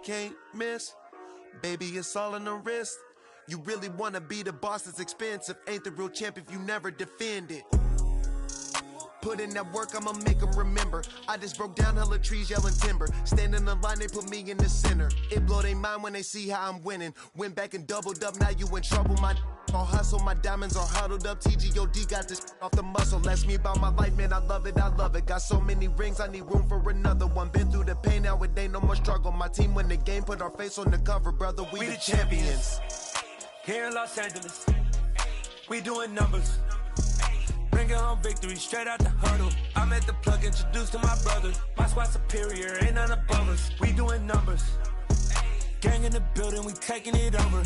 can't miss. Baby, it's all in the wrist. You really wanna be the boss, it's expensive. Ain't the real champ if you never defend it. Put in that work, I'ma make them remember. I just broke down hella trees yelling timber. Stand in the line, they put me in the center. It blow their mind when they see how I'm winning. Went back and doubled up, now you in trouble. My all hustle, my diamonds are huddled up. TGOD got this off the muscle. Ask me about my life, man, I love it, I love it. Got so many rings, I need room for another one. Been through the pain, now it ain't no more struggle. My team win the game, put our face on the cover, brother, we the champions. Here in Los Angeles, we doing numbers. Bringing home victory straight out the huddle. I'm at the plug, introduced to my brother. My squad superior, ain't none above us. We doing numbers. Gang in the building, we taking it over.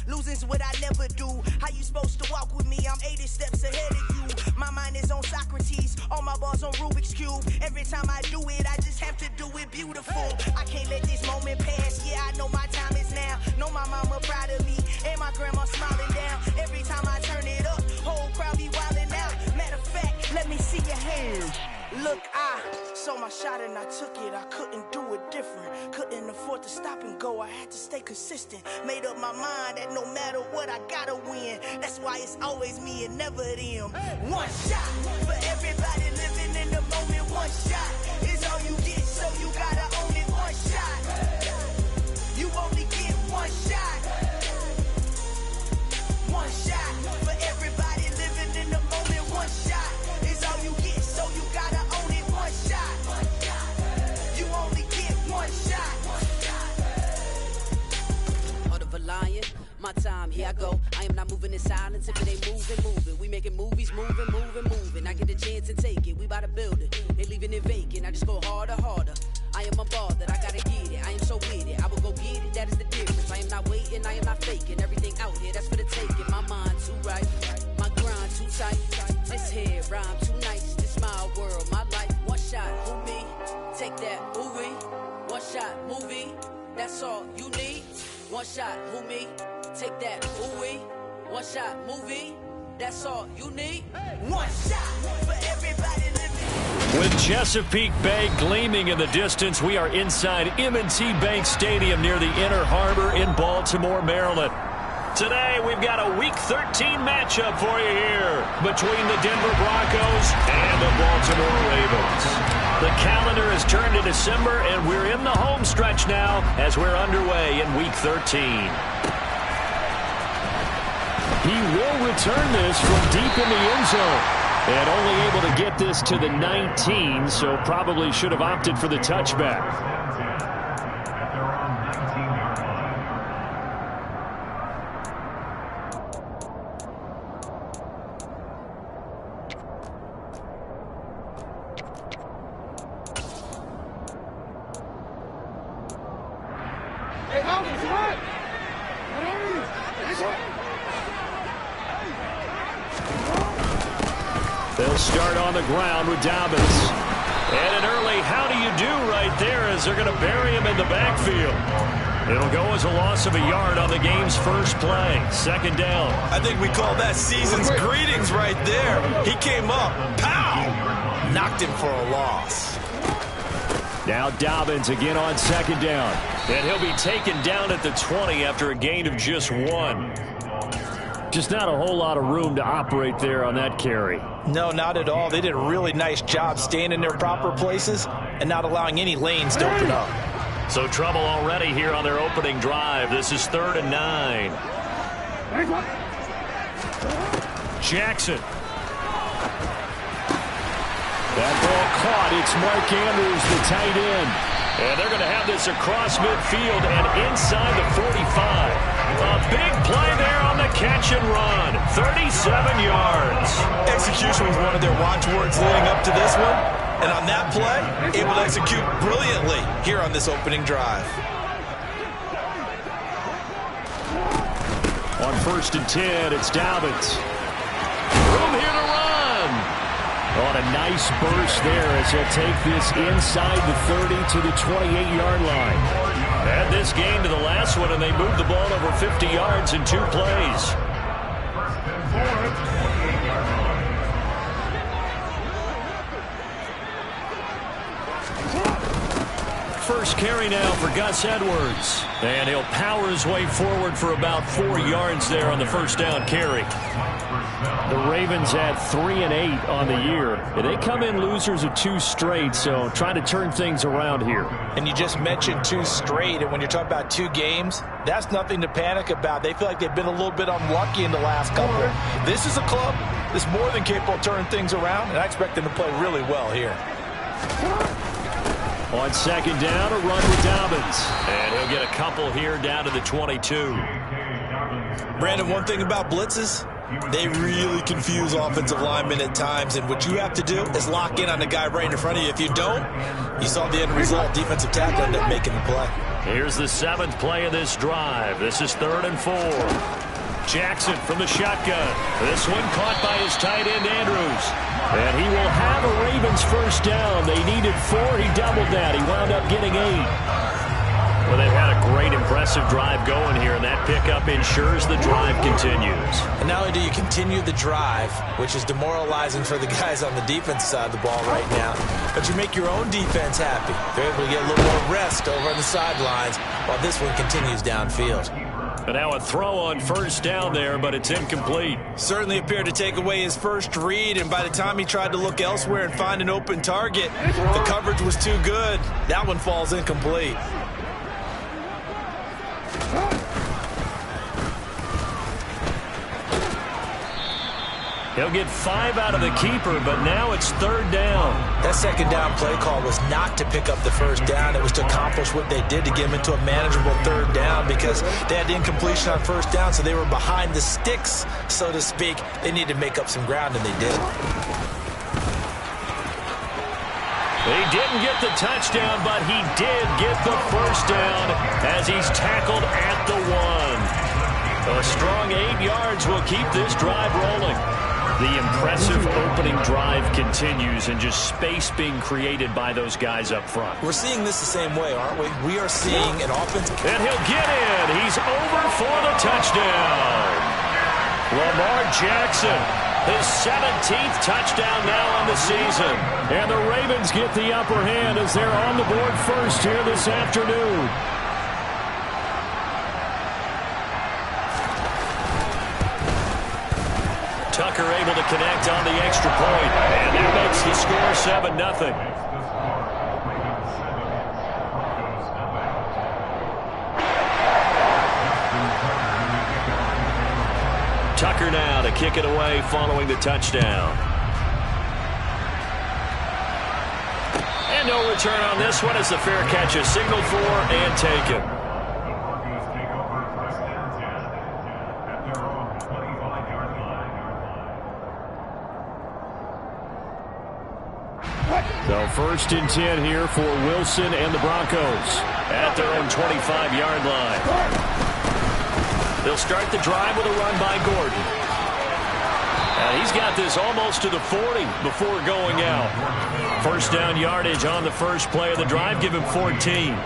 Losing's what I never do. How you supposed to walk with me? I'm 80 steps ahead of you. My mind is on Socrates, all my balls on Rubik's Cube. Every time I do it, I just have to do it beautiful. I can't let this moment pass. Yeah, I know my time is now. Know my mama proud of me, and my grandma smiling down. Every time I turn it up, whole crowd be wildin' out. Matter of fact, let me see your hands. Look, I saw my shot and I took it. I couldn't do it different. Couldn't afford to stop and go. I had to stay consistent. Made up my mind that no matter what, I gotta win. That's why it's always me and never them. One shot for everybody living in the moment. One shot is all you get, so you gotta own it. One shot. You only get one shot. One shot for everybody living in the moment. One shot is all you get, so you gotta own it. One shot. You only get one shot. Heart of a lion, my time, here I go. I am not moving in silence. If it ain't moving. We making movies, moving. I get a chance and take it. We bout to build it. They leaving it vacant. I just go harder. I am a ball that I gotta get it. I am so with it. I will go get it. That is the difference. I am not waiting. I am not faking. Everything out here, that's for the taking. My mind too right. My grind too tight. This here rhyme too nice. This my world, my life. One shot, who me? Take that, ooh-wee. One shot, movie. That's all you need. One shot, who me? Take that, ooh-wee. One shot, movie. That's all you need. One shot for everybody living. With Chesapeake Bay gleaming in the distance, we are inside M&T Bank Stadium near the Inner Harbor in Baltimore, Maryland. Today, we've got a Week 13 matchup for you here between the Denver Broncos and the Baltimore Ravens. The calendar has turned to December, and we're in the home stretch now as we're underway in Week 13. He will return this from deep in the end zone. And only able to get this to the 19, so probably should have opted for the touchback. They'll start on the ground with Dobbins. And an early how do you do right there as they're going to bury him in the backfield. It'll go as a loss of a yard on the game's first play. Second down. I think we call that season's greetings right there. He came up, pow! Knocked him for a loss. Now Dobbins again on second down. And he'll be taken down at the 20 after a gain of just 1. Just not a whole lot of room to operate there on that carry. No, not at all. They did a really nice job staying in their proper places and not allowing any lanes to open up. So trouble already here on their opening drive. This is 3rd and 9. Jackson. That ball caught. It's Mark Andrews, the tight end. And they're going to have this across midfield and inside the 45. A big play there on the catch and run. 37 yards. Execution was one of their watchwords leading up to this one. And on that play, able to execute brilliantly here on this opening drive. On 1st and 10, it's Dobbins. Room here to run. On a nice burst there as he'll take this inside the 30 to the 28-yard line. Add this game to the last one, and they moved the ball over 50 yards in 2 plays. First carry now for Gus Edwards. And he'll power his way forward for about 4 yards there on the first down carry. The Ravens had 3 and 8 on the year. They come in losers of 2 straight, so trying to turn things around here. And you just mentioned 2 straight, and when you're talking about 2 games, that's nothing to panic about. They feel like they've been a little bit unlucky in the last couple. This is a club that's more than capable of turning things around, and I expect them to play really well here. On 2nd down, a run with Dobbins. And he'll get a couple here down to the 22. Brandon, one thing about blitzes, they really confuse offensive linemen at times, and what you have to do is lock in on the guy right in front of you. If you don't, you saw the end result. Defensive tackle ended up making the play. Here's the 7th play of this drive. This is 3rd and 4. Jackson from the shotgun. This one caught by his tight end, Andrews. And he will have a Ravens first down. They needed 4. He doubled that. He wound up getting 8. Well, they've had a great, impressive drive going here, and that pickup ensures the drive continues. And not only do you continue the drive, which is demoralizing for the guys on the defense side of the ball right now, but you make your own defense happy. They're able to get a little more rest over on the sidelines while this one continues downfield. And now a throw on first down there, but it's incomplete. Certainly appeared to take away his first read, and by the time he tried to look elsewhere and find an open target, the coverage was too good. That one falls incomplete. He'll get 5 out of the keeper, but now it's 3rd down. That 2nd down play call was not to pick up the first down. It was to accomplish what they did to get him into a manageable 3rd down because they had the incompletion on first down, so they were behind the sticks, so to speak. They needed to make up some ground, and they did. He didn't get the touchdown, but he did get the first down as he's tackled at the 1. A strong 8 yards will keep this drive rolling. The impressive opening drive continues and just space being created by those guys up front. We're seeing this the same way, aren't we? We are seeing an offense. And he'll get in. He's over for the touchdown. Lamar Jackson, his 17th touchdown now on the season. And the Ravens get the upper hand as they're on the board first here this afternoon. Tucker able to connect on the extra point, and that makes the score 7-0. Tucker now to kick it away following the touchdown. And no return on this one as the fair catch is signaled for and taken. So 1st and 10 here for Wilson and the Broncos at their own 25-yard line. They'll start the drive with a run by Gordon. And he's got this almost to the 40 before going out. First down yardage on the first play of the drive, give him 14.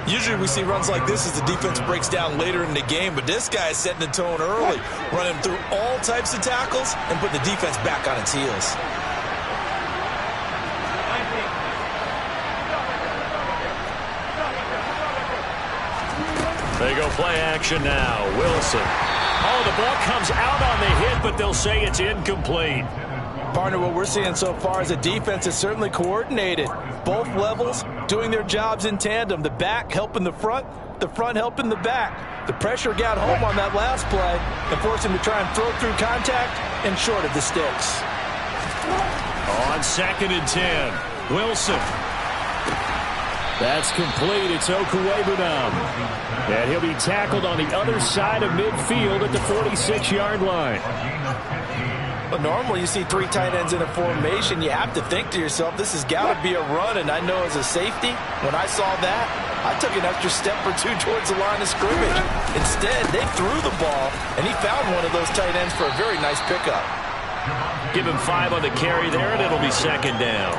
Usually we see runs like this as the defense breaks down later in the game, but this guy is setting the tone early, running through all types of tackles and put the defense back on its heels. They go play action now. Wilson. Oh, the ball comes out on the hit, but they'll say it's incomplete. Partner, what we're seeing so far is the defense is certainly coordinated. Both levels doing their jobs in tandem. The back helping the front helping the back. The pressure got home on that last play and forced him to try and throw through contact and short of the sticks. On 2nd and 10, Wilson. That's complete. It's Okuwebunam. And he'll be tackled on the other side of midfield at the 46-yard line. But normally you see 3 tight ends in a formation. You have to think to yourself, this has got to be a run. And I know as a safety, when I saw that, I took an extra step or 2 towards the line of scrimmage. Instead, they threw the ball, and he found one of those tight ends for a very nice pickup. Give him 5 on the carry there, and it'll be 2nd down.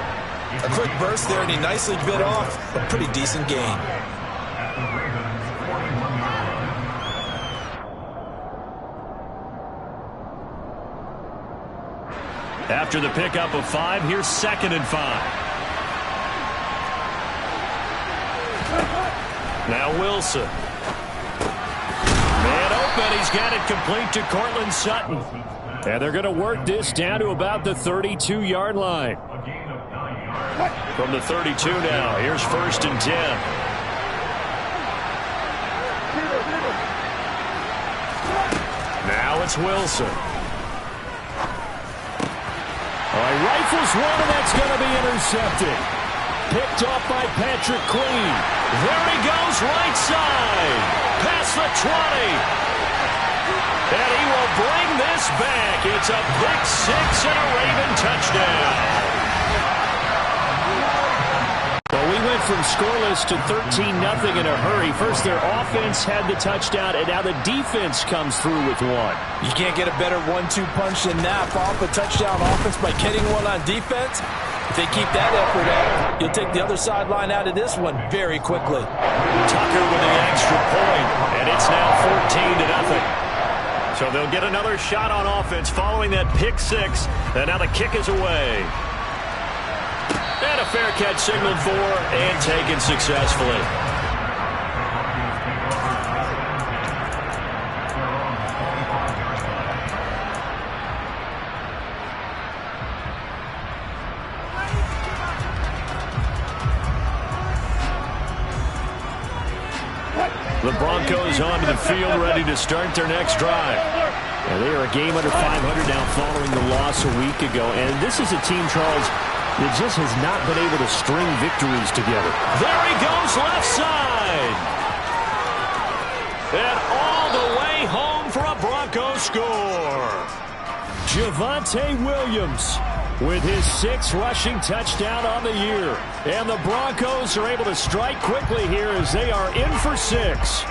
A quick burst there, and he nicely bit off a pretty decent gain. After the pickup of 5, here's 2nd and 5. Now Wilson. Man open. He's got it complete to Cortland Sutton. And they're going to work this down to about the 32-yard line. From the 32 now, here's 1st and 10. Now it's Wilson. He rifles one, and that's going to be intercepted. Picked off by Patrick Queen. There he goes, right side. Past the 20. And he will bring this back. It's a pick 6 and a Raven touchdown. Well, we went from scoreless to 13-0 in a hurry. First, their offense had the touchdown, and now the defense comes through with one. You can't get a better 1-2 punch than that. Off a touchdown offense by getting one on defense. If they keep that effort up, you'll take the other sideline out of this one very quickly. Tucker with the extra point, and it's now 14-0. So they'll get another shot on offense following that pick 6, and now the kick is away. And a fair catch signaled for and taken successfully. The Broncos onto the field, ready to start their next drive. And they are a game under 500 now following the loss a week ago. And this is a team, Charles, that just has not been able to string victories together. There he goes, left side. And all the way home for a Broncos score. Javonte Williams with his 6th rushing touchdown on the year. And the Broncos are able to strike quickly here as they are in for 6.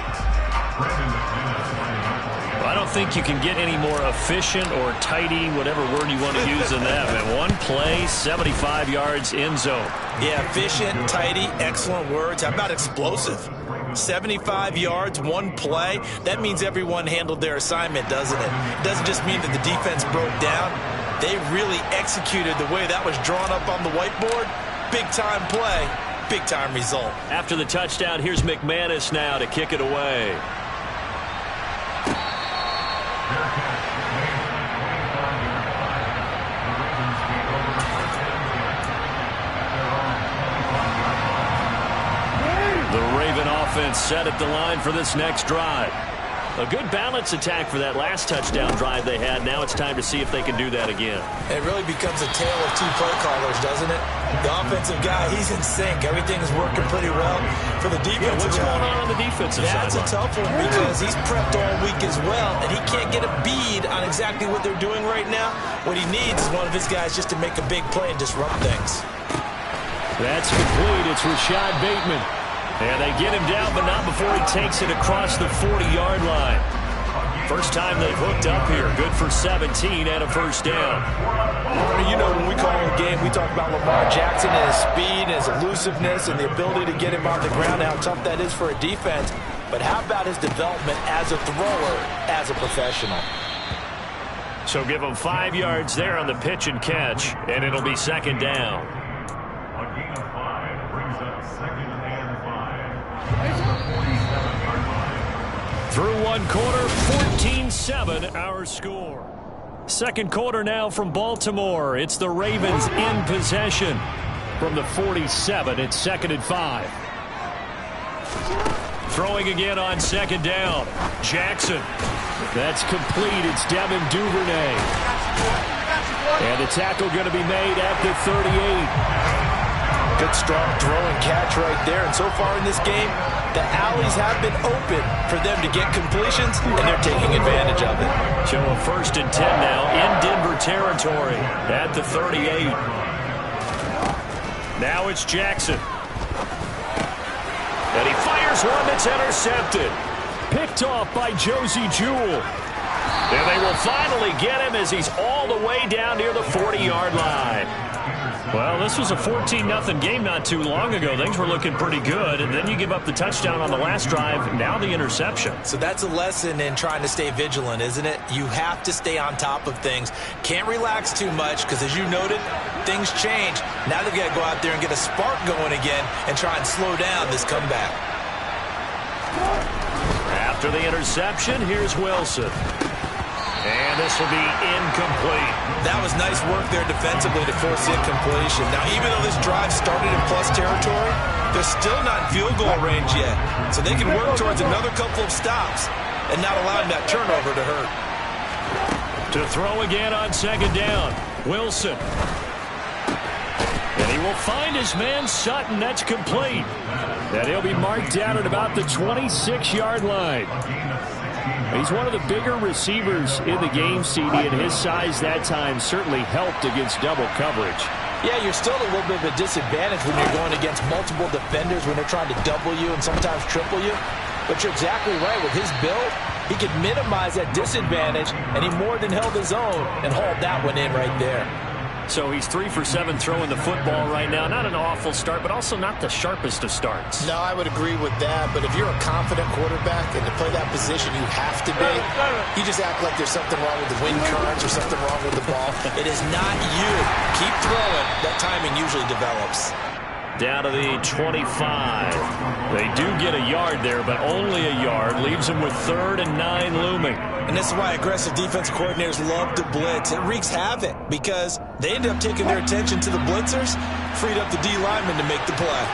I don't think you can get any more efficient or tidy, whatever word you want to use in that, man. One play, 75 yards, end zone. Yeah, efficient, tidy, excellent words. How about explosive? 75 yards, one play. That means everyone handled their assignment, doesn't it? It doesn't just mean that the defense broke down. They really executed the way that was drawn up on the whiteboard. Big-time play, big-time result. After the touchdown, here's McManus now to kick it away. The Raven offense set at the line for this next drive. A good balance attack for that last touchdown drive they had. Now it's time to see if they can do that again. It really becomes a tale of 2 play callers, doesn't it? The offensive guy, he's in sync. Everything is working pretty well. For the defensive what's going on the defensive side? That's a tough one because he's prepped all week as well, and he can't get a bead on exactly what they're doing right now. What he needs is one of his guys just to make a big play and disrupt things. That's complete. It's Rashad Bateman. And they get him down, but not before he takes it across the 40-yard line. First time they've hooked up here. Good for 17 and a first down. You know, when we call him a game, we talk about Lamar Jackson and his speed and his elusiveness and the ability to get him on the ground, how tough that is for a defense. But how about his development as a thrower, as a professional? So give him 5 yards there on the pitch and catch, and it'll be 2nd down. Through one quarter, 14-7 our score. Second quarter now from Baltimore. It's the Ravens in possession. From the 47, it's 2nd and 5. Throwing again on 2nd down. Jackson. That's complete. It's Devin Duvernay. And the tackle going to be made at the 38. Good, strong throw and catch right there. And so far in this game, the alleys have been open for them to get completions, and they're taking advantage of it. So a 1st and 10 now in Denver territory at the 38. Now it's Jackson. And he fires one that's intercepted. Picked off by Josie Jewell. And they will finally get him as he's all the way down near the 40-yard line. Well, this was a 14-0 game not too long ago. Things were looking pretty good, and then you give up the touchdown on the last drive, now the interception. So that's a lesson in trying to stay vigilant, isn't it? You have to stay on top of things. Can't relax too much because, as you noted, things change. Now they've got to go out there and get a spark going again and try and slow down this comeback. After the interception, here's Wilson. And this will be incomplete. That was nice work there defensively to force the incompletion. Now, even though this drive started in plus territory, they're still not in field goal range yet. So they can work towards another couple of stops and not allowing that turnover to hurt. To throw again on 2nd down, Wilson. And he will find his man Sutton. That's complete. And he'll be marked down at about the 26-yard line. He's one of the bigger receivers in the game, CD, and his size that time certainly helped against double coverage. Yeah, you're still at a little bit of a disadvantage when you're going against multiple defenders when they're trying to double you and sometimes triple you. But you're exactly right. With his build, he could minimize that disadvantage, and he more than held his own and hauled that one in right there. So he's 3 for 7 throwing the football right now. Not an awful start, but also not the sharpest of starts. No, I would agree with that. But if you're a confident quarterback and to play that position, you have to be. You just act like there's something wrong with the wind currents or something wrong with the ball. It is not you. Keep throwing. That timing usually develops. Down to the 25. They do get a yard there, but only a yard. Leaves them with 3rd and 9 looming. And this is why aggressive defense coordinators love to blitz. It wreaks havoc because they end up taking their attention to the blitzers, freed up the D lineman to make the play.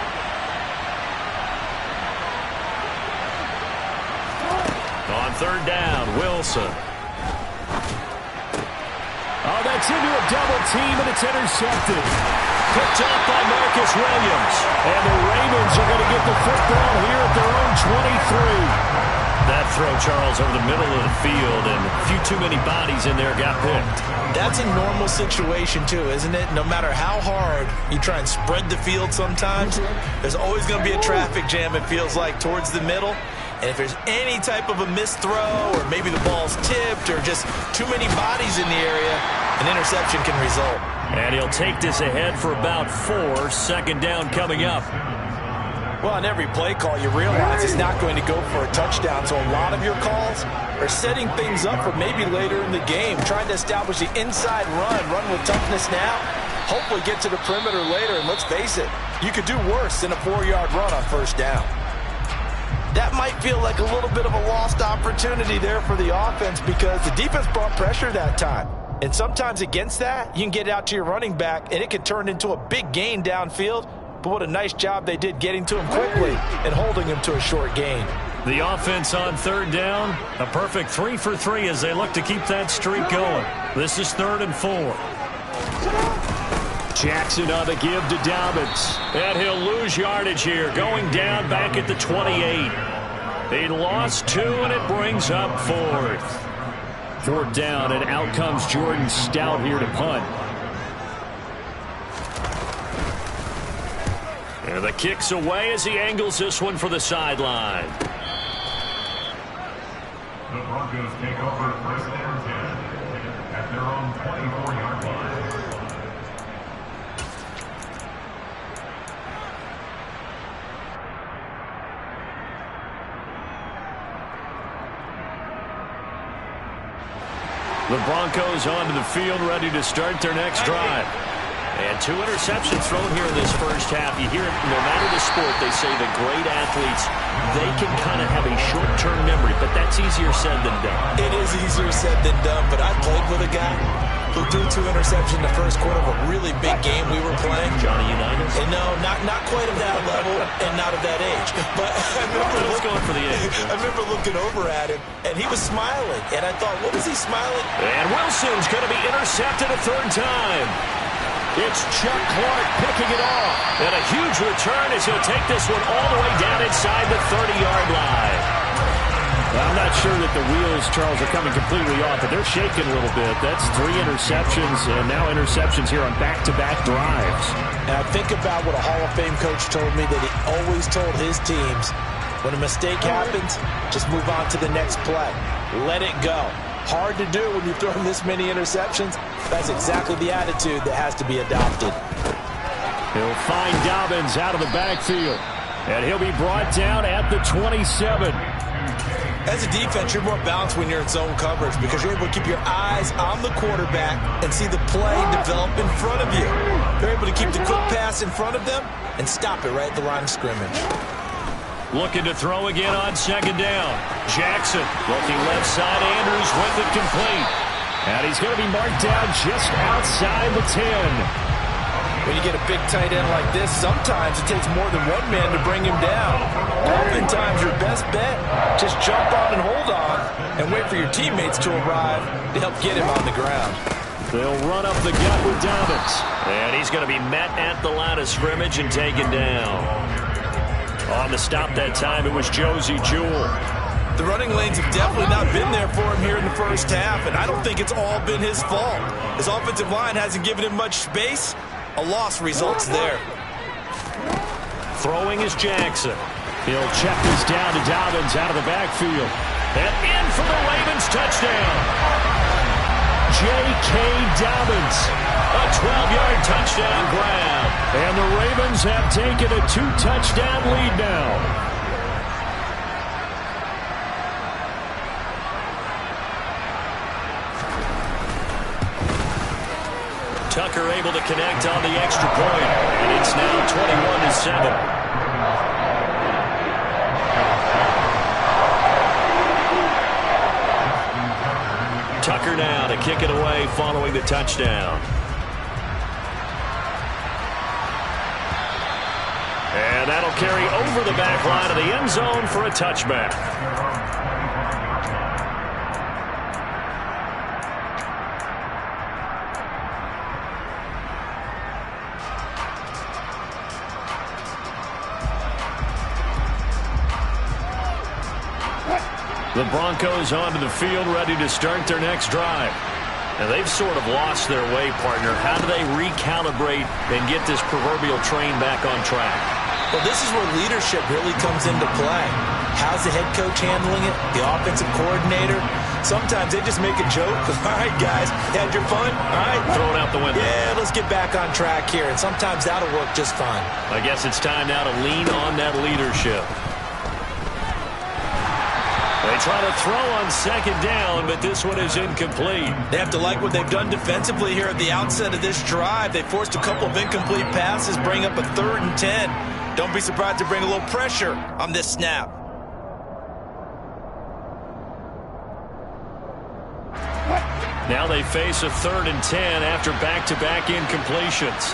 On 3rd down, Wilson. Oh, that's into a double team, and it's intercepted. Picked up by Marcus Williams. And the Ravens are going to get the football here at their own 23. That throw, Charles, over the middle of the field, and a few too many bodies in there got picked. That's a normal situation, too, isn't it? No matter how hard you try and spread the field sometimes, there's always going to be a traffic jam, it feels like, towards the middle. And if there's any type of a missed throw or maybe the ball's tipped or just too many bodies in the area, an interception can result. And he'll take this ahead for about 4. 2nd down coming up. Well, on every play call, you realize it's not going to go for a touchdown, so a lot of your calls are setting things up for maybe later in the game, trying to establish the inside run with toughness now, hopefully get to the perimeter later, and let's face it, you could do worse than a 4-yard run on 1st down. That might feel like a little bit of a lost opportunity there for the offense because the defense brought pressure that time. And sometimes against that, you can get out to your running back, and it can turn into a big gain downfield. But what a nice job they did getting to him quickly and holding him to a short gain. The offense on 3rd down, a perfect 3 for 3 as they look to keep that streak going. This is 3rd and 4. Jackson on the give to Dobbins. And he'll lose yardage here, going down back at the 28. He lost 2, and it brings up 4th. 4th down, and out comes Jordan Stout here to punt. And the kick's away as he angles this one for the sideline. The Broncos take over 1st and 10 at their own 24-yard line. The Broncos onto the field, ready to start their next drive. And 2 interceptions thrown here in this first half. You hear it, no matter the sport, they say the great athletes, they can kind of have a short-term memory, but that's easier said than done. It is easier said than done, but I played with a guy who threw 2 interceptions in the first quarter of a really big game we were playing. Johnny Unitas? And no, not quite of that level and not of that age. But I remember looking over at him, and he was smiling. And I thought, what is he smiling? And Wilson's going to be intercepted a third time. It's Chuck Clark picking it off. And a huge return as he'll take this one all the way down inside the 30-yard line. I'm not sure that the wheels, Charles, are coming completely off, but they're shaking a little bit. That's 3 interceptions, and now interceptions here on back-to-back drives. And I think about what a Hall of Fame coach told me, that he always told his teams, when a mistake happens, just move on to the next play. Let it go. Hard to do when you've thrown this many interceptions. That's exactly the attitude that has to be adopted. He'll find Dobbins out of the backfield, and he'll be brought down at the 27. As a defense, you're more balanced when you're in zone coverage because you're able to keep your eyes on the quarterback and see the play develop in front of you. They're able to keep the quick pass in front of them and stop it right at the line of scrimmage. Looking to throw again on second down. Jackson looking left side. Andrews with it complete. And he's going to be marked down just outside the 10. When you get a big tight end like this, sometimes it takes more than one man to bring him down. Oftentimes, your best bet, just jump on and hold on and wait for your teammates to arrive to help get him on the ground. They'll run up the gut with Dobbins. And he's going to be met at the line of scrimmage and taken down. On the stop that time, it was Josie Jewell. The running lanes have definitely not been there for him here in the first half, and I don't think it's all been his fault. His offensive line hasn't given him much space. A loss results there. Throwing is Jackson. He'll check this down to Dobbins out of the backfield. And in for the Ravens touchdown. J.K. Dobbins. A 12-yard touchdown grab. And the Ravens have taken a 2-touchdown lead now. Tucker able to connect on the extra point, and it's now 21-7. Tucker now to kick it away following the touchdown. And that'll carry over the back line of the end zone for a touchback. The Broncos onto the field, ready to start their next drive. And they've sort of lost their way, partner. How do they recalibrate and get this proverbial train back on track? Well, this is where leadership really comes into play. How's the head coach handling it? The offensive coordinator? Sometimes they just make a joke. All right, guys, had your fun? All right. Throw it out the window. Yeah, let's get back on track here. And sometimes that'll work just fine. I guess it's time now to lean on that leadership. They try to throw on second down, but this one is incomplete. They have to like what they've done defensively here at the outset of this drive. They forced a couple of incomplete passes, bring up a 3rd and 10. Don't be surprised to bring a little pressure on this snap. Now they face a 3rd and 10 after back-to-back incompletions.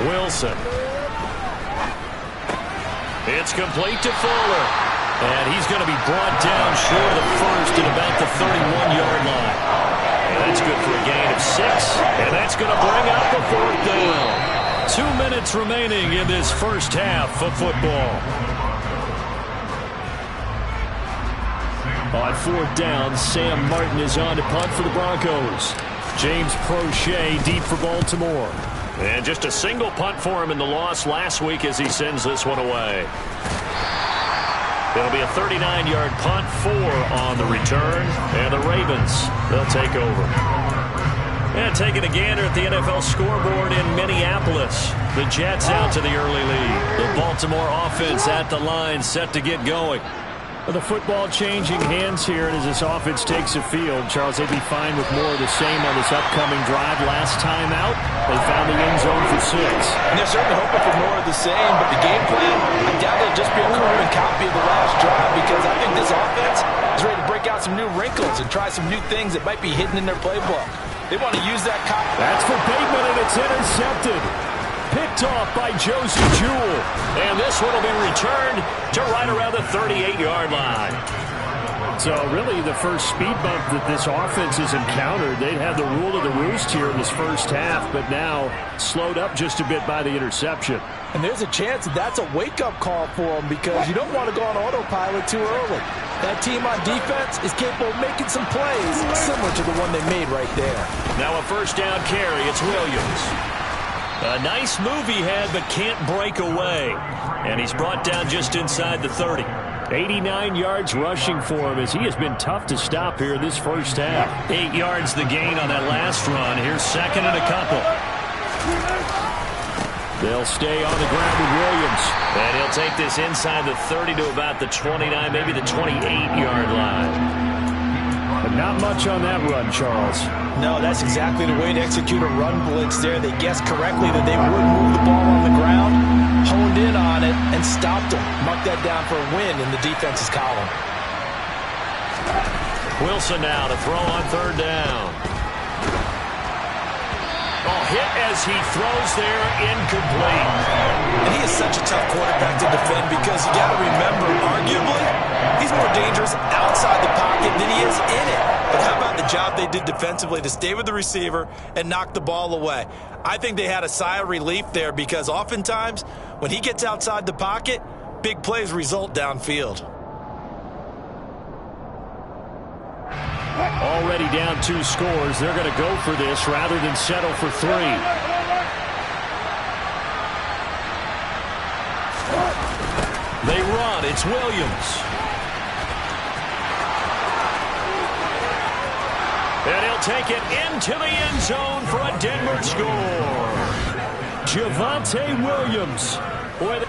Wilson. It's complete to Fuller. And he's going to be brought down short of the first at about the 31-yard line. And that's good for a gain of 6. And that's going to bring up a 4th down. 2 minutes remaining in this first half of football. On 4th down, Sam Martin is on to punt for the Broncos. James Prochet deep for Baltimore. And just a single punt for him in the loss last week as he sends this one away. It'll be a 39-yard punt, 4 on the return. And the Ravens, they'll take over. And taking a gander at the NFL scoreboard in Minneapolis. The Jets out to the early lead. The Baltimore offense at the line set to get going. The football changing hands here, and as this offense takes the field, Charles, they'd be fine with more of the same on this upcoming drive. Last time out, they found the end zone for 6. And they're certainly hoping for more of the same, but the game plan, I doubt it'll just be a carbon copy of the last drive, because I think this offense is ready to break out some new wrinkles and try some new things that might be hidden in their playbook. They want to use that copy. That's for Bateman, and it's intercepted. Picked off by Josie Jewell. And this one will be returned to right around the 38-yard line. So really the first speed bump that this offense has encountered. They'd had the rule of the roost here in this first half, but now slowed up just a bit by the interception. And there's a chance that that's a wake-up call for them, because you don't want to go on autopilot too early. That team on defense is capable of making some plays similar to the one they made right there. Now a first down carry. It's Williams. A nice move he had, but can't break away. And he's brought down just inside the 30. 89 yards rushing for him, as he has been tough to stop here this first half. 8 yards the gain on that last run. Here's second and a couple. They'll stay on the ground with Williams. And he'll take this inside the 30 to about the 29, maybe the 28-yard line. But not much on that run, Charles. No, that's exactly the way to execute a run blitz there. They guessed correctly that they would move the ball on the ground, honed in on it, and stopped them. Marked that down for a win in the defense's column. Wilson now to throw on third down. Oh, hit as he throws there, incomplete. And he is such a tough quarterback to defend, because you got to remember, arguably, he's more dangerous outside the pocket than he is in it. But how about the job they did defensively to stay with the receiver and knock the ball away? I think they had a sigh of relief there, because oftentimes when he gets outside the pocket, big plays result downfield. Already down 2 scores. They're going to go for this rather than settle for 3. They run. It's Williams. And he'll take it into the end zone for a Denver score. Javonte Williams with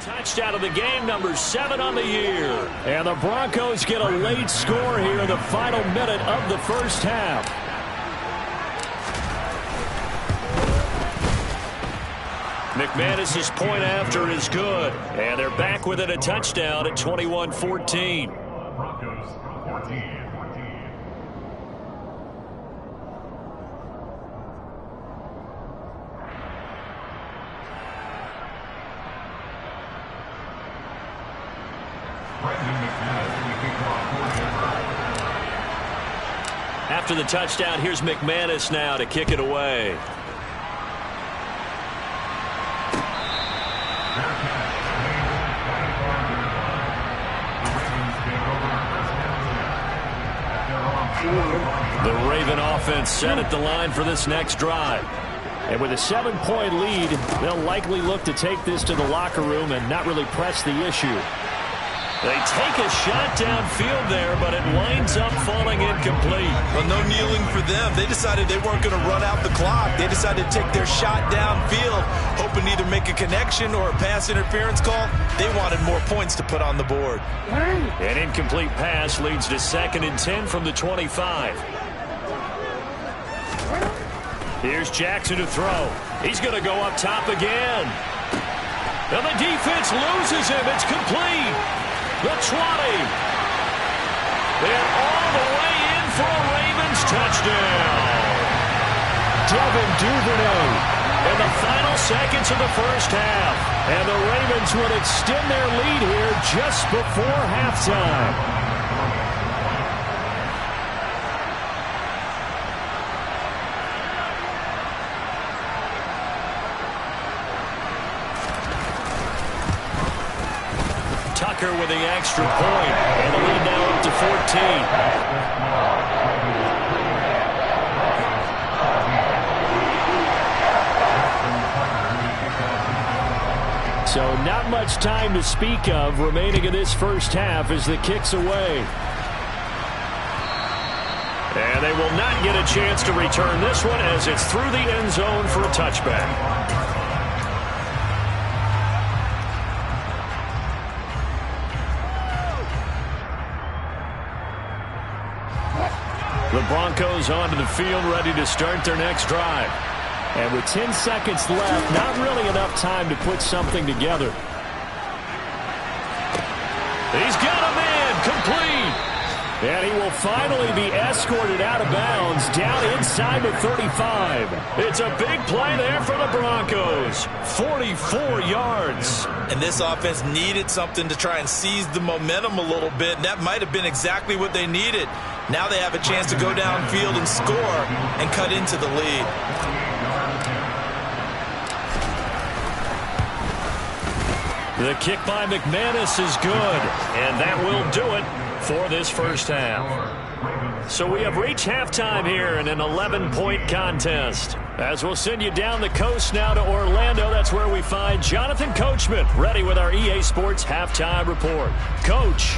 Touchdown of the game, number 7 on the year. And the Broncos get a late score here in the final minute of the first half. McManus's point after is good. And they're back within a touchdown at 21-14. Broncos 14. After the touchdown, here's McManus now to kick it away. The Raven offense set at the line for this next drive. And with a 7-point lead, they'll likely look to take this to the locker room and not really press the issue. They take a shot downfield there, but it winds up falling incomplete. Well, no kneeling for them. They decided they weren't going to run out the clock. They decided to take their shot downfield, hoping to either make a connection or a pass interference call. They wanted more points to put on the board. An incomplete pass leads to 2nd and 10 from the 25. Here's Jackson to throw. He's going to go up top again. And the defense loses him. It's complete. The 20. And all the way in for a Ravens touchdown. Devin Duvernay in the final seconds of the first half. And the Ravens would extend their lead here just before halftime. Tucker with the extra point, and the lead now up to 14. So not much time to speak of remaining in this first half as the kick's away. And they will not get a chance to return this one as it's through the end zone for a touchback. The Broncos onto the field, ready to start their next drive. And with 10 seconds left, not really enough time to put something together. He's got a man, complete. And he will finally be escorted out of bounds down inside the 35. It's a big play there for the Broncos. 44 yards. And this offense needed something to try and seize the momentum a little bit. And that might have been exactly what they needed. Now they have a chance to go downfield and score and cut into the lead. The kick by McManus is good, and that will do it for this first half. So we have reached halftime here in an 11-point contest. As we'll send you down the coast now to Orlando, that's where we find Jonathan Coachman, ready with our EA Sports Halftime Report. Coach.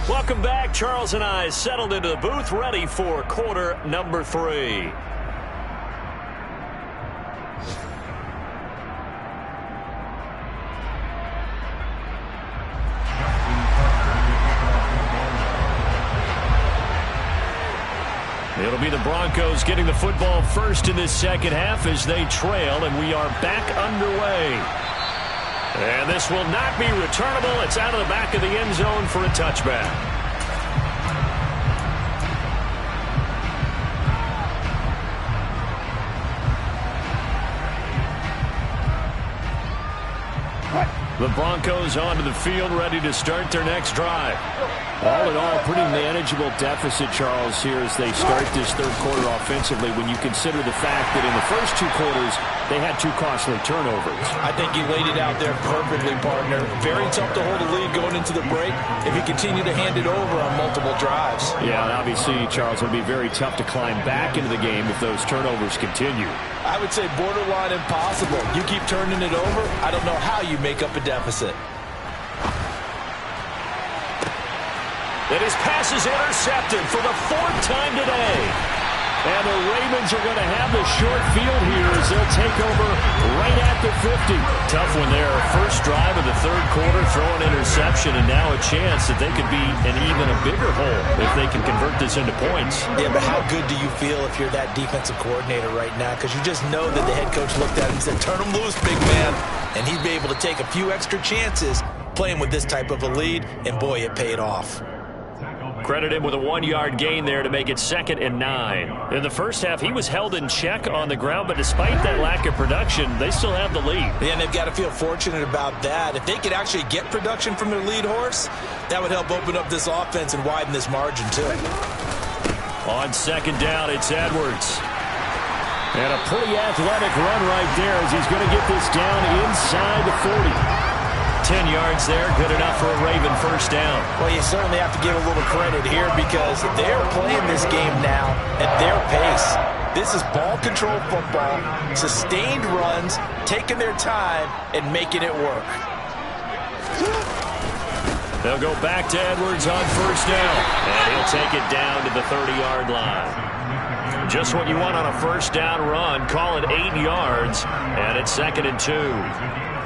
Welcome back. Charles and I settled into the booth, ready for quarter number 3. It'll be the Broncos getting the football first in this second half as they trail, and we are back underway. And this will not be returnable. It's out of the back of the end zone for a touchback. The Broncos onto the field, ready to start their next drive. All in all, pretty manageable deficit, Charles, here as they start this third quarter offensively when you consider the fact that in the first two quarters, they had 2 costly turnovers. I think you laid it out there perfectly, partner. Very tough to hold a lead going into the break if you continue to hand it over on multiple drives. Yeah, and obviously, Charles, it would be very tough to climb back into the game if those turnovers continue. I would say borderline impossible. You keep turning it over, I don't know how you make up a deficit. And his pass is intercepted for the 4th time today. And the Ravens are going to have the short field here as they'll take over right at the 50. Tough one there. First drive of the third quarter, throw an interception, and now a chance that they could be in even a bigger hole if they can convert this into points. Yeah, but how good do you feel if you're that defensive coordinator right now? Because you just know that the head coach looked at him and said, turn him loose, big man. And he'd be able to take a few extra chances playing with this type of a lead, and boy, it paid off. Credit him with a 1-yard gain there to make it 2nd and 9. In the first half, he was held in check on the ground, but despite that lack of production, they still have the lead. Yeah, and they've got to feel fortunate about that. If they could actually get production from their lead horse, that would help open up this offense and widen this margin too. On 2nd down, it's Edwards. And a pretty athletic run right there as he's going to get this down inside the 40. 10 yards there, good enough for a Raven first down. Well, you certainly have to give a little credit here because they're playing this game now at their pace. This is ball control football, sustained runs, taking their time, and making it work. They'll go back to Edwards on first down, and he'll take it down to the 30-yard line. Just what you want on a first down run. Call it 8 yards, and it's 2nd and 2.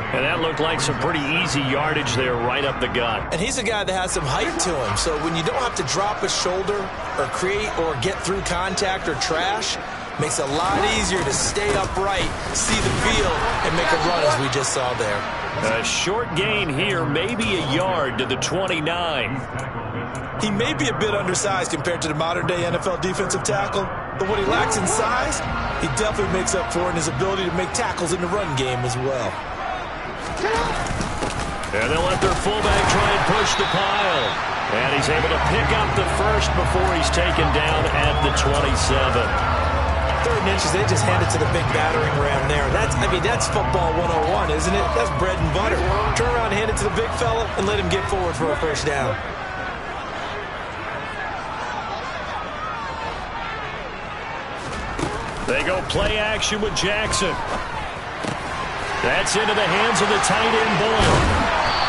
And that looked like some pretty easy yardage there right up the gut. And he's a guy that has some height to him. So when you don't have to drop a shoulder or create or get through contact or trash, makes it a lot easier to stay upright, see the field, and make a run as we just saw there. A short gain here, maybe a yard to the 29. He may be a bit undersized compared to the modern-day NFL defensive tackle, but what he lacks in size, he definitely makes up for in his ability to make tackles in the run game as well. And they'll let their fullback try and push the pile. And he's able to pick up the first before he's taken down at the 27. 3rd and inches, they just hand it to the big battering ram there. That's football 101, isn't it? That's bread and butter. Turn around, hand it to the big fella, and let him get forward for a first down. They go play action with Jackson. That's into the hands of the tight end, Boyle.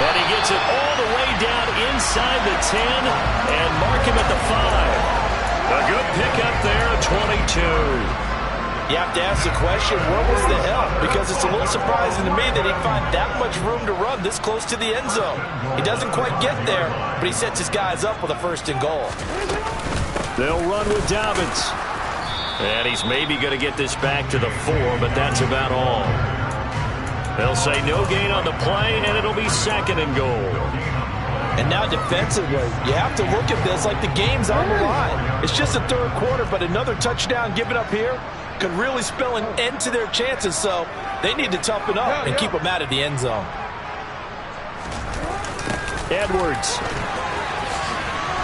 And he gets it all the way down inside the 10 and mark him at the 5. A good pickup there, 22. You have to ask the question, what was the help? Because it's a little surprising to me that he'd find that much room to run this close to the end zone. He doesn't quite get there, but he sets his guys up with a 1st and goal. They'll run with Dobbins. And he's maybe going to get this back to the 4, but that's about all. They'll say no gain on the play, and it'll be 2nd and goal. And now defensively, you have to look at this like the game's on the line. It's just the 3rd quarter, but another touchdown given up here could really spell an end to their chances, so they need to toughen up and keep them out of the end zone. Edwards.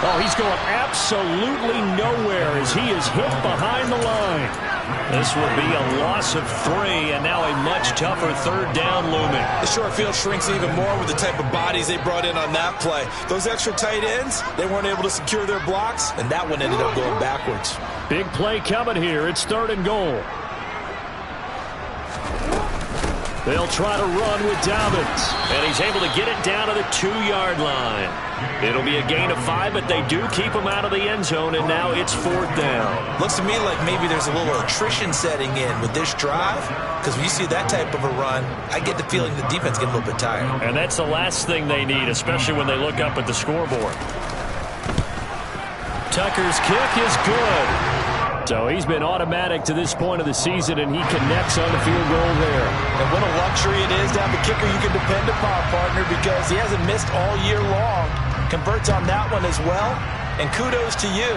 Oh, he's going absolutely nowhere as he is hit behind the line. This will be a loss of 3, and now a much tougher 3rd down looming. The short field shrinks even more with the type of bodies they brought in on that play. Those extra tight ends, they weren't able to secure their blocks, and that one ended up going backwards. Big play coming here. It's 3rd and goal. They'll try to run with Dobbins, and he's able to get it down to the 2-yard line. It'll be a gain of 5, but they do keep him out of the end zone, and now it's 4th down. Looks to me like maybe there's a little attrition setting in with this drive, because when you see that type of a run, I get the feeling the defense gets a little bit tired. And that's the last thing they need, especially when they look up at the scoreboard. Tucker's kick is good. So he's been automatic to this point of the season, and he connects on the field goal there. And what a luxury it is to have a kicker you can depend upon, partner, because he hasn't missed all year long. Converts on that one as well. And kudos to you.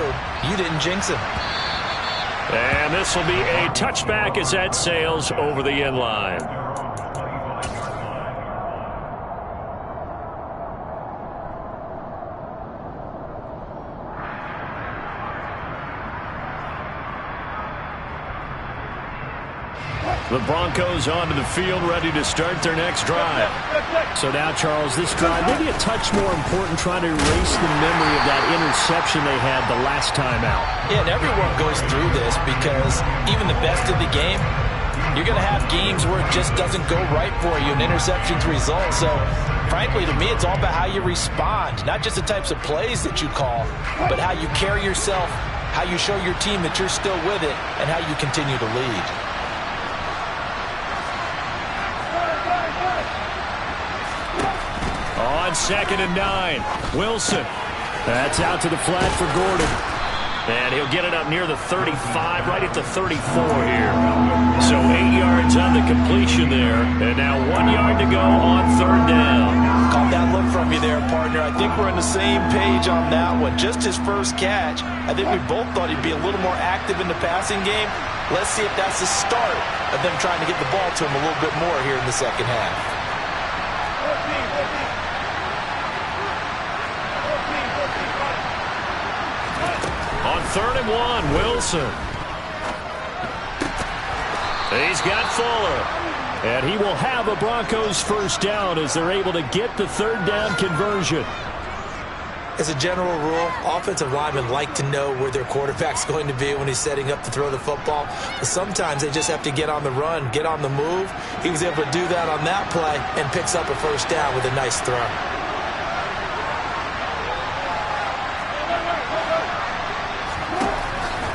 You didn't jinx him. And this will be a touchback as that sails over the end line. The Broncos onto the field, ready to start their next drive. So now, Charles, this drive maybe a touch more important, trying to erase the memory of that interception they had the last time out. Yeah, and everyone goes through this because even the best of the game, you're going to have games where it just doesn't go right for you, and interceptions result. So, frankly, to me, it's all about how you respond, not just the types of plays that you call, but how you carry yourself, how you show your team that you're still with it, and how you continue to lead. On 2nd and 9, Wilson. That's out to the flat for Gordon. And he'll get it up near the 35, right at the 34 here. So 8 yards on the completion there. And now 1 yard to go on 3rd down. Caught that look from you there, partner. I think we're on the same page on that one. Just his first catch. I think we both thought he'd be a little more active in the passing game. Let's see if that's the start of them trying to get the ball to him a little bit more here in the second half. On 3rd and 1, Wilson. He's got Fuller. And he will have a Broncos first down as they're able to get the 3rd down conversion. As a general rule, offensive linemen like to know where their quarterback's going to be when he's setting up to throw the football. But sometimes they just have to get on the run, get on the move. He was able to do that on that play and picks up a first down with a nice throw.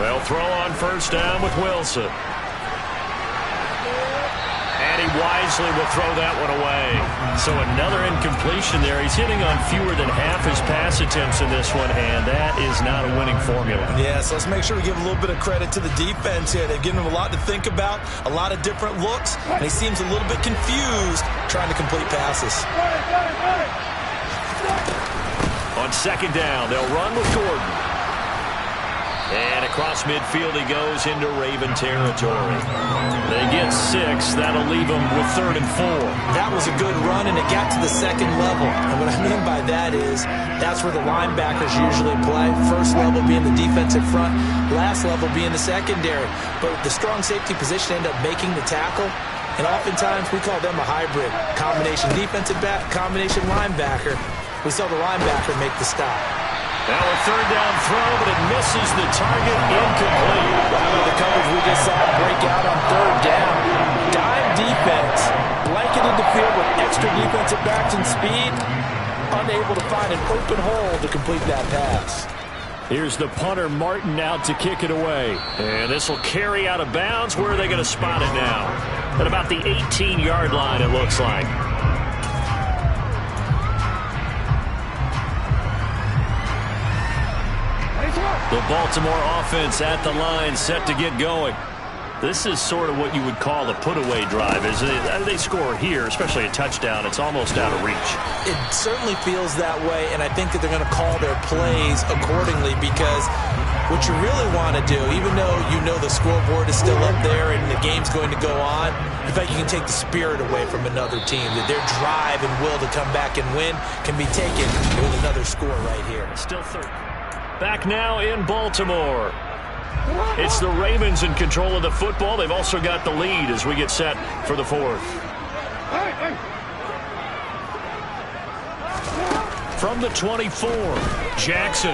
They'll throw on first down with Wilson. And he wisely will throw that one away. So another incompletion there. He's hitting on fewer than half his pass attempts in this one, and that is not a winning formula. Yeah, so let's make sure we give a little bit of credit to the defense here. They've given him a lot to think about, a lot of different looks, and he seems a little bit confused trying to complete passes. On 2nd down, they'll run with Gordon. And across midfield he goes into Raven territory. They get 6. That'll leave them with 3rd and 4. That was a good run, and it got to the 2nd level. And what I mean by that is that's where the linebackers usually play. First level being the defensive front, last level being the secondary. But the strong safety position ended up making the tackle. And oftentimes we call them a hybrid. Combination defensive back, combination linebacker. We saw the linebacker make the stop. Now a 3rd down throw, but it misses the target, incomplete. Wow, the coverage we just saw break out on 3rd down. Dime defense, blanketed the field with extra defensive backs and speed, unable to find an open hole to complete that pass. Here's the punter, Martin, out to kick it away. And this will carry out of bounds. Where are they going to spot it now? At about the 18-yard line, it looks like. The Baltimore offense at the line, set to get going. This is sort of what you would call a put-away drive. As they score here, especially a touchdown, it's almost out of reach. It certainly feels that way, and I think that they're going to call their plays accordingly, because what you really want to do, even though you know the scoreboard is still up there and the game's going to go on, in fact, you can take the spirit away from another team, that their drive and will to come back and win can be taken with another score right here. Still 3rd. Back now in Baltimore. It's the Ravens in control of the football. They've also got the lead as we get set for the 4th. From the 24, Jackson.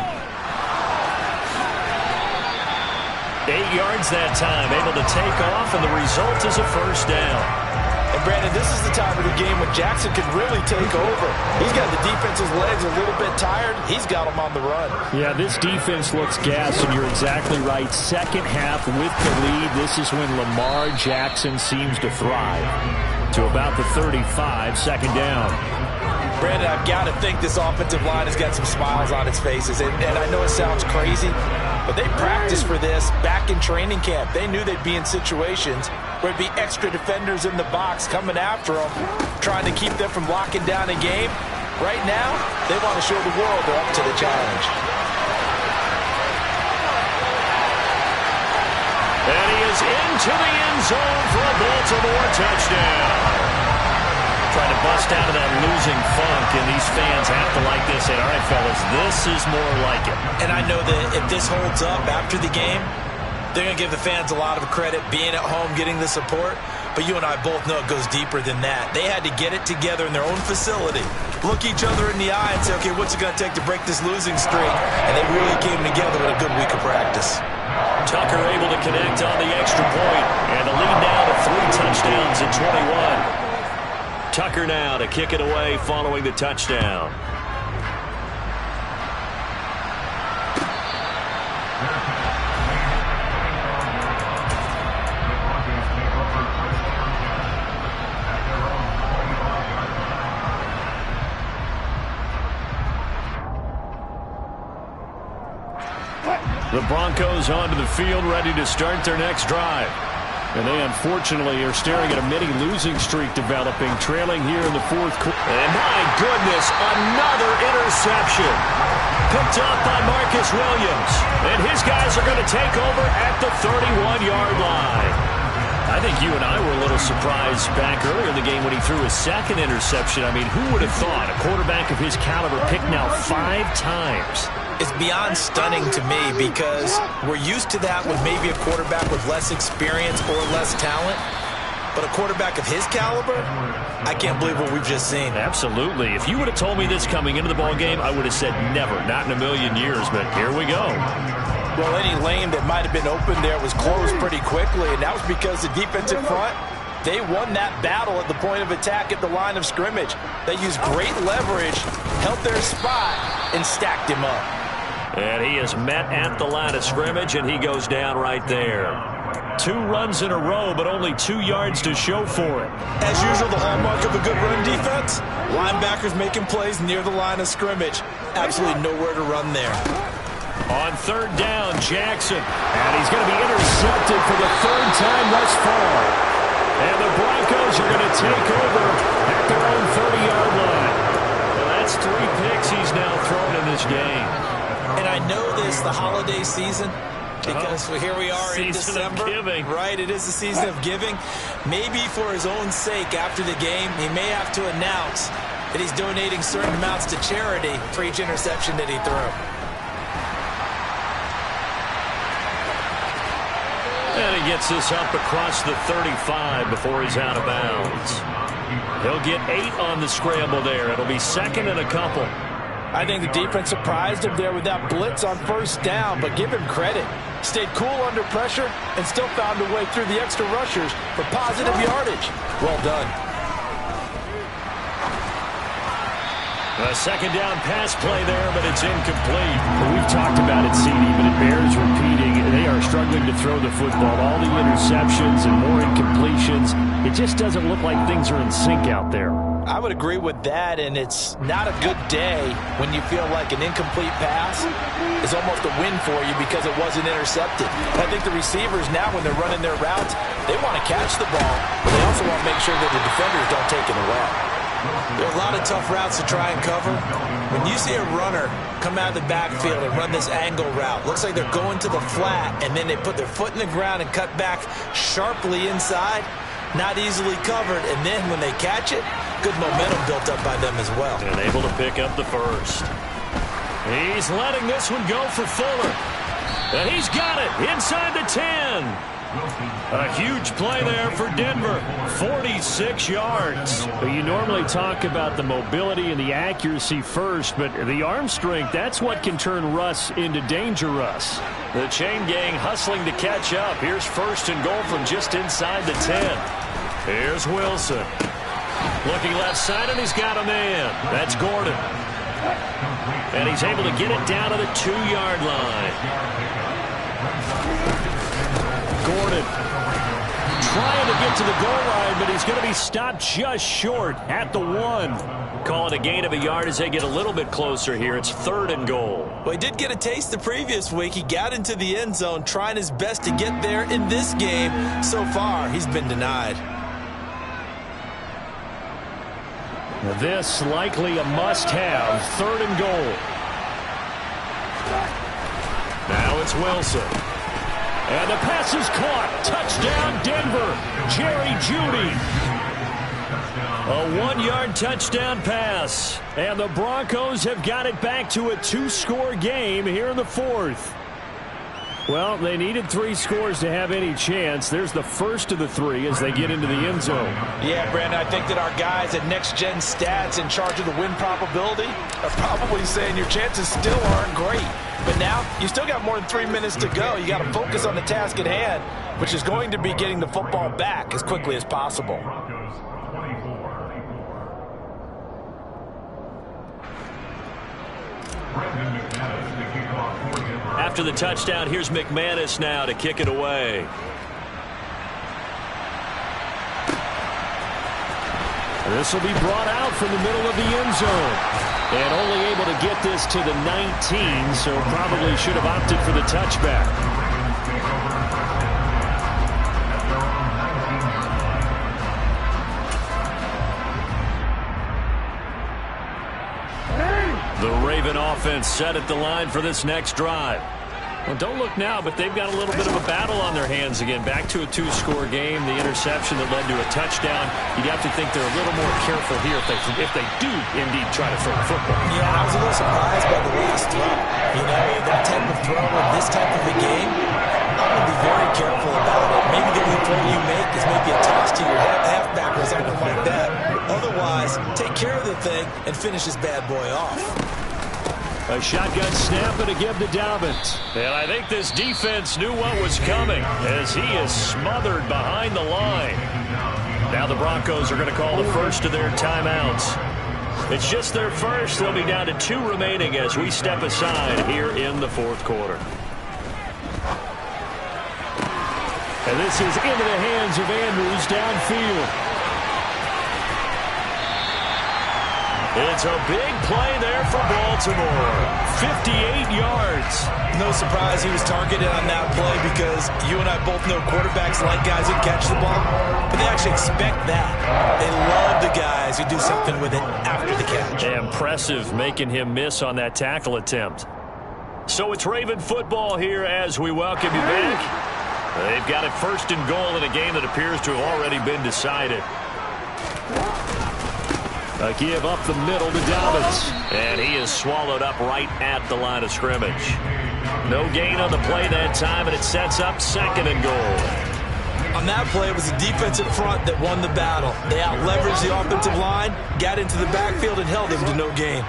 8 yards that time, able to take off, and the result is a first down. And Brandon, this is the time of the game when Jackson can really take over. He's got the defense's legs a little bit tired. He's got them on the run. Yeah, this defense looks gassed, and you're exactly right. Second half with the lead, this is when Lamar Jackson seems to thrive. To about the 35, 2nd down. Brandon, I've got to think this offensive line has got some smiles on its faces. And I know it sounds crazy, but they practiced for this back in training camp. They knew they'd be in situations where it'd be extra defenders in the box coming after them, trying to keep them from locking down a game. Right now, they want to show the world they're up to the challenge. And he is into the end zone for a Baltimore touchdown. Trying to bust out of that losing funk, and these fans have to like this. And all right, fellas, this is more like it. And I know that if this holds up after the game, They're going to give the fans a lot of credit, being at home, getting the support. But you and I both know it goes deeper than that. They had to get it together in their own facility, look each other in the eye and say, okay, what's it going to take to break this losing streak? And they really came together with a good week of practice. Tucker able to connect on the extra point, and the lead now to 3 touchdowns at 21. Tucker now to kick it away following the touchdown. The Broncos onto the field, ready to start their next drive. And they unfortunately are staring at a mini losing streak developing, trailing here in the fourth quarter. And my goodness, another interception. Picked up by Marcus Williams. And his guys are going to take over at the 31-yard line. I think you and I were a little surprised back earlier in the game when he threw his second interception. I mean, who would have thought a quarterback of his caliber picked now 5 times? It's beyond stunning to me because we're used to that with maybe a quarterback with less experience or less talent. But a quarterback of his caliber, I can't believe what we've just seen. Absolutely. If you would have told me this coming into the ballgame, I would have said never, not in a million years. But here we go. Well, any lane that might have been open there was closed pretty quickly, and that was because the defensive front, they won that battle at the point of attack at the line of scrimmage. They used great leverage, held their spot, and stacked him up. And he is met at the line of scrimmage, and he goes down right there. 2 runs in a row, but only 2 yards to show for it. As usual, the hallmark of a good run defense, linebackers making plays near the line of scrimmage. Absolutely nowhere to run there. On 3rd down, Jackson. And he's going to be intercepted for the 3rd time thus far. And the Broncos are going to take over at their own 30-yard line. Well, that's 3 picks he's now thrown in this game. And I know this, the holiday season, because here we are in December. Right, it is the season of giving. Maybe for his own sake after the game, he may have to announce that he's donating certain amounts to charity for each interception that he threw. And he gets this up across the 35 before he's out of bounds. He'll get 8 on the scramble there. It'll be 2nd and a couple. I think the defense surprised him there with that blitz on 1st down, but give him credit. Stayed cool under pressure and still found a way through the extra rushers for positive yardage. Well done. A 2nd down pass play there, but it's incomplete. We've talked about it, CD, but it bears repeating. They are struggling to throw the football. All the interceptions and more incompletions. It just doesn't look like things are in sync out there. I would agree with that, and it's not a good day when you feel like an incomplete pass is almost a win for you because it wasn't intercepted. I think the receivers now, when they're running their routes, they want to catch the ball, but they also want to make sure that the defenders don't take it away. There are a lot of tough routes to try and cover. When you see a runner come out of the backfield and run this angle route, looks like they're going to the flat, and then they put their foot in the ground and cut back sharply inside, not easily covered, and then when they catch it, good momentum built up by them as well. And able to pick up the 1st. He's letting this one go for Fuller. And he's got it inside the 10. A huge play there for Denver. 46 yards. You normally talk about the mobility and the accuracy first, but the arm strength, that's what can turn Russ into Danger Russ. The chain gang hustling to catch up. Here's 1st and goal from just inside the 10. Here's Wilson. Looking left side, and he's got a man. That's Gordon. And he's able to get it down to the 2-yard line. Gordon trying to get to the goal line, but he's going to be stopped just short at the 1. Call it a gain of a yard as they get a little bit closer here. It's 3rd and goal. Well, he did get a taste the previous week. He got into the end zone, trying his best to get there in this game. So far, he's been denied. This likely a must-have. 3rd and goal. Now it's Wilson. And the pass is caught. Touchdown, Denver. Jerry Jeudy. A 1-yard touchdown pass. And the Broncos have got it back to a 2-score game here in the 4th. Well, they needed 3 scores to have any chance. There's the first of the 3 as they get into the end zone. Yeah, Brandon, I think that our guys at Next Gen Stats in charge of the win probability are probably saying your chances still aren't great. But now, you still got more than 3 minutes to go. You got to focus on the task at hand, which is going to be getting the football back as quickly as possible. After the touchdown, here's McManus now to kick it away. This will be brought out from the middle of the end zone. And only able to get this to the 19, so probably should have opted for the touchback. The Raven offense set at the line for this next drive. Well, don't look now, but they've got a little bit of a battle on their hands again. Back to a 2-score game. The interception that led to a touchdown. You'd have to think they're a little more careful here if they do indeed try to throw the football. Yeah, I was a little surprised by the last throw. You know, that type of throw in this type of a game, I'm going to be very careful about it. Maybe the only throw you make is maybe a toss to your halfback or something like that. Otherwise, take care of the thing and finish this bad boy off. A shotgun snap and a give to Dobbins. And I think this defense knew what was coming as he is smothered behind the line. Now the Broncos are going to call the first of their timeouts. It's just their first. They'll be down to 2 remaining as we step aside here in the 4th quarter. And this is into the hands of Andrews downfield. It's a big play there for Baltimore. 58 yards. No surprise he was targeted on that play because you and I both know quarterbacks like guys who catch the ball, but they actually expect that. They love the guys who do something with it after the catch. Impressive making him miss on that tackle attempt. So it's Raven football here as we welcome you back. They've got it 1st and goal in a game that appears to have already been decided. A give up the middle to Dobbins. And he is swallowed up right at the line of scrimmage. No gain on the play that time, and it sets up 2nd and goal. On that play, it was the defensive front that won the battle. They out-leveraged the offensive line, got into the backfield, and held him to no gain.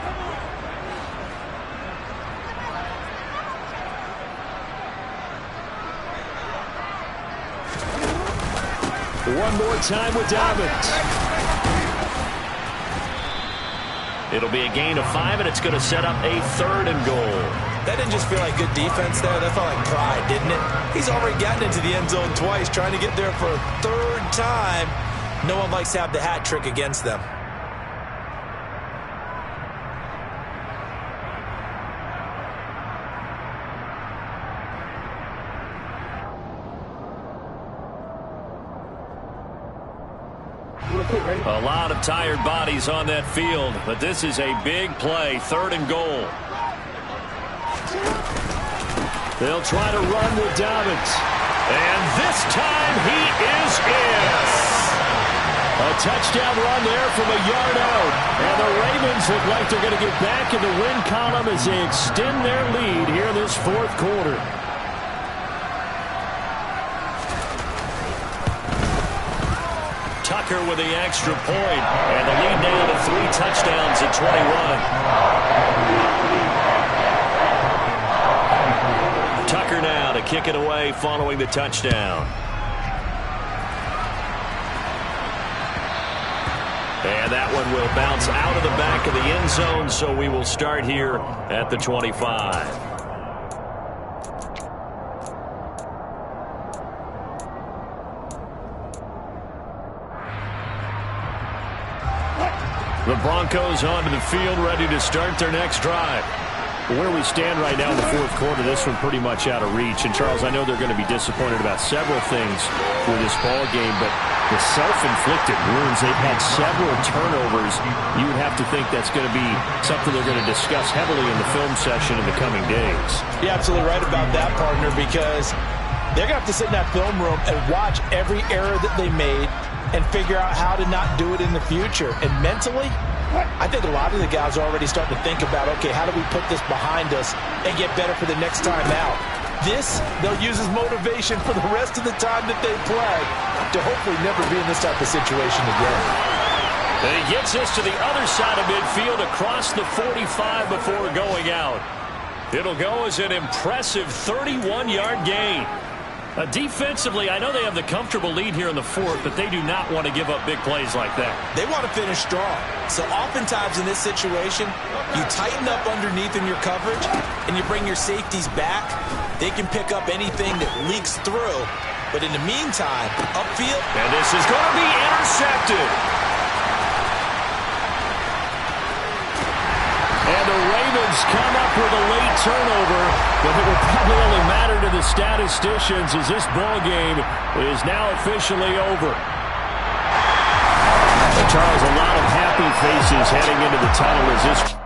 One more time with Dobbins. It'll be a gain of 5, and it's going to set up a 3rd and goal. That didn't just feel like good defense there. That felt like pride, didn't it? He's already gotten into the end zone twice, trying to get there for a 3rd time. No one likes to have the hat trick against them. A lot of tired bodies on that field, but this is a big play, 3rd and goal. They'll try to run with Dobbins. And this time he is in. A touchdown run there from a yard out. And the Ravens look like they're going to get back in the win column as they extend their lead here in this 4th quarter. Tucker with the extra point, and the lead now to 3 touchdowns at 21. Tucker now to kick it away following the touchdown. And that one will bounce out of the back of the end zone, so we will start here at the 25. The Broncos onto the field, ready to start their next drive. Where we stand right now in the 4th quarter, this one pretty much out of reach. And, Charles, I know they're going to be disappointed about several things with this ball game, but the self-inflicted wounds, they've had several turnovers. You would have to think that's going to be something they're going to discuss heavily in the film session in the coming days. You're absolutely right about that, partner, because they're going to have to sit in that film room and watch every error that they made and figure out how to not do it in the future. And mentally, I think a lot of the guys are already starting to think about, okay, how do we put this behind us and get better for the next time out? This, they'll use as motivation for the rest of the time that they play to hopefully never be in this type of situation again. And he gets this to the other side of midfield across the 45 before going out. It'll go as an impressive 31-yard gain. Defensively, I know they have the comfortable lead here in the fourth, but they do not want to give up big plays like that. They want to finish strong. So oftentimes in this situation, you tighten up underneath in your coverage, and you bring your safeties back. They can pick up anything that leaks through. But in the meantime, upfield. And this is going to be intercepted. And the Ravens come up with a late turnover, but it will probably only matter to the statisticians as this ball game is now officially over. Charles, a lot of happy faces heading into the tunnel as this